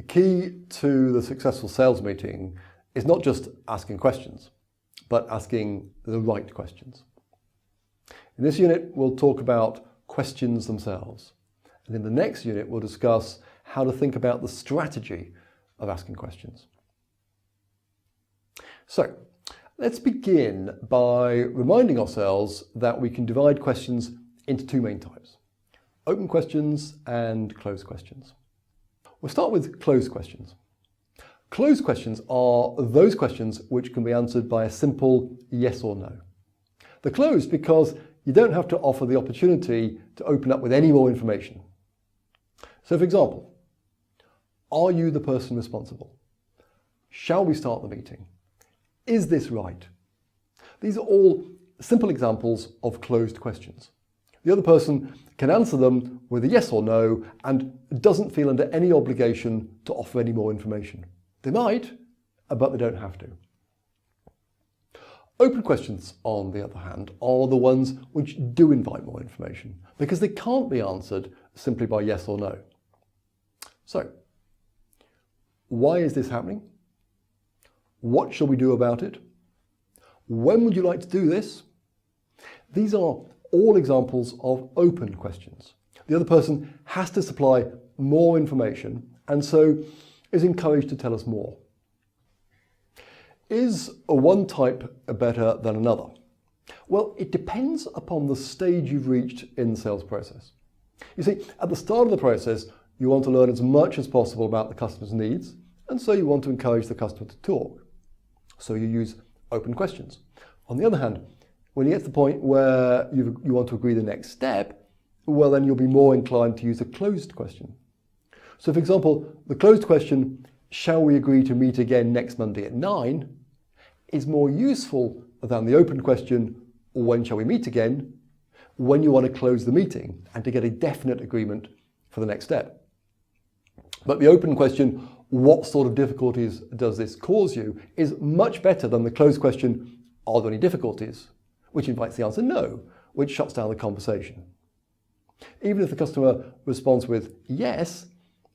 key to the successful sales meeting is not just asking questions, but asking the right questions. In this unit, we'll talk about questions themselves. And in the next unit, we'll discuss how to think about the strategy of asking questions. So, let's begin by reminding ourselves that we can divide questions into two main types: open questions and closed questions. We'll start with closed questions. Closed questions are those questions which can be answered by a simple yes or no. They're closed because you don't have to offer the opportunity to open up with any more information. So for example, are you the person responsible? Shall we start the meeting? Is this right? These are all simple examples of closed questions. The other person can answer them with a yes or no and doesn't feel under any obligation to offer any more information. They might, but they don't have to. Open questions, on the other hand, are the ones which do invite more information because they can't be answered simply by yes or no. So, why is this happening? What shall we do about it? When would you like to do this? These are all examples of open questions. The other person has to supply more information and so is encouraged to tell us more. Is one type better than another? Well, it depends upon the stage you've reached in the sales process. You see, at the start of the process, you want to learn as much as possible about the customer's needs, and so you want to encourage the customer to talk. So you use open questions. On the other hand, when you get to the point where you want to agree the next step, well, then you'll be more inclined to use a closed question. So for example, the closed question, shall we agree to meet again next Monday at 9, is more useful than the open question, when shall we meet again, when you want to close the meeting and to get a definite agreement for the next step. But the open question, what sort of difficulties does this cause you, is much better than the closed question, are there any difficulties, which invites the answer no, which shuts down the conversation. Even if the customer responds with yes,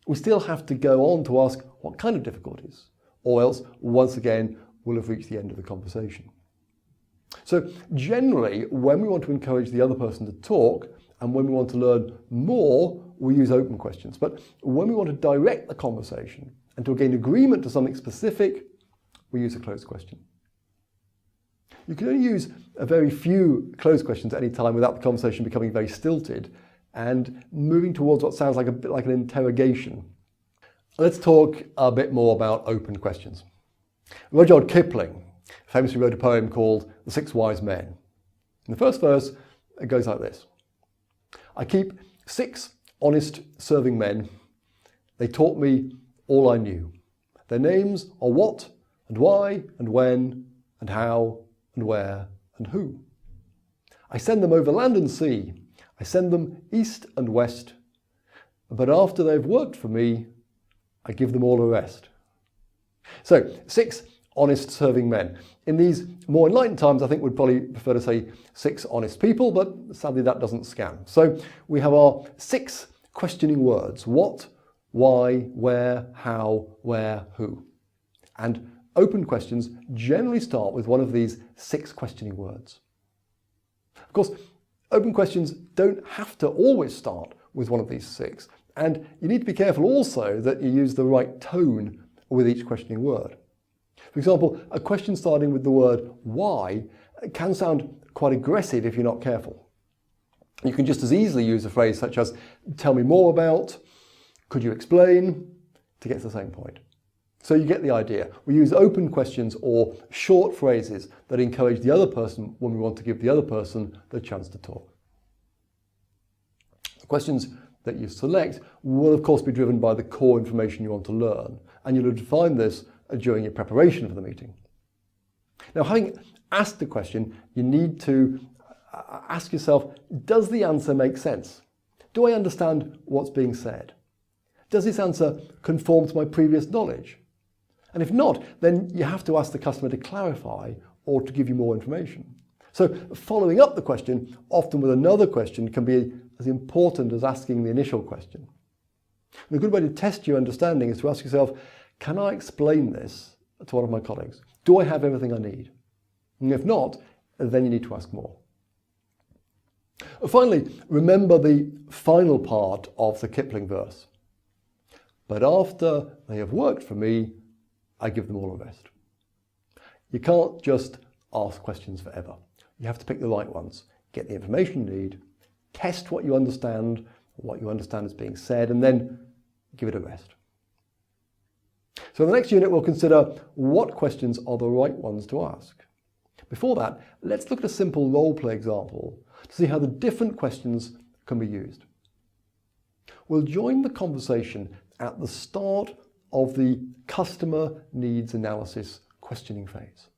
we still have to go on to ask what kind of difficulties, or else once again we'll have reached the end of the conversation. So generally, when we want to encourage the other person to talk and when we want to learn more, we use open questions. But when we want to direct the conversation and to gain agreement to something specific, we use a closed question. You can only use a very few closed questions at any time without the conversation becoming very stilted and moving towards what sounds like a bit like an interrogation. Let's talk a bit more about open questions. Rudyard Kipling famously wrote a poem called The Six Wise Men. In the first verse, it goes like this: I keep 6 honest serving men. They taught me all I knew. Their names are what and why and when and how and where and who. I send them over land and sea. I send them east and west. But after they've worked for me, I give them all a rest. So, 6 honest serving men. In these more enlightened times, I think we'd probably prefer to say 6 honest people, but sadly that doesn't scan. So we have our 6 questioning words: what, why, where, how, where, who. And open questions generally start with one of these 6 questioning words. Of course, open questions don't have to always start with one of these 6, and you need to be careful also that you use the right tone with each questioning word. For example, a question starting with the word why can sound quite aggressive if you're not careful. You can just as easily use a phrase such as tell me more about, could you explain, to get to the same point. So you get the idea. We use open questions or short phrases that encourage the other person when we want to give the other person the chance to talk. The questions that you select will of course be driven by the core information you want to learn, and you'll define this during your preparation for the meeting. Now, having asked the question, you need to ask yourself, does the answer make sense? Do I understand what's being said? Does this answer conform to my previous knowledge? And if not, then you have to ask the customer to clarify or to give you more information. So following up the question, often with another question, can be as important as asking the initial question. And a good way to test your understanding is to ask yourself, can I explain this to one of my colleagues? Do I have everything I need? And if not, then you need to ask more. Finally, remember the final part of the Kipling verse. But after they have worked for me, I give them all a rest. You can't just ask questions forever. You have to pick the right ones, get the information you need, test what you understand is being said, and then give it a rest. So in the next unit, we'll consider what questions are the right ones to ask. Before that, let's look at a simple role-play example to see how the different questions can be used. We'll join the conversation at the start of the customer needs analysis questioning phase.